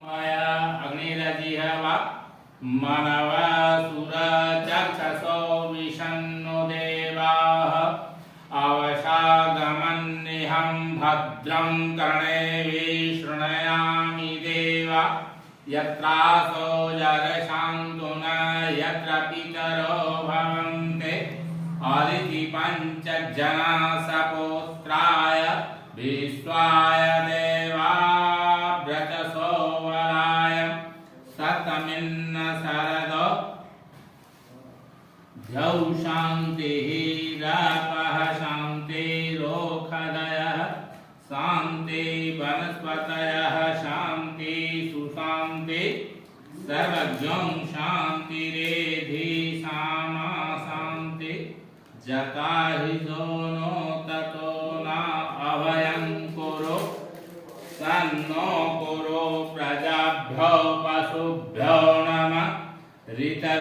माया अग्निरजिहवा मनवसुरचक्षसो विशन्नो देवाः अवशागमन्निहं भद्रं कर्णेभिः शृणुयामि देवा यत्रासो जरशान्तुन यत्र पितरो भवन्ते अदिति पञ्चजना सपुत्राय विश्वाय देवाव्रतसो वराय सतमिन्न शरदो द्यौ शान्तिः रापः शान्तिरोखदयः शान्ति वनस्पतयः शान्ति सुशान्ति सर्वज्ञं शान्तिरेधि सामा शान्ति जता हि जोनो ततो न अभयं कुरु तन्नो कुरु प्रजाभ्यो पशुभ्यो नमः ऋत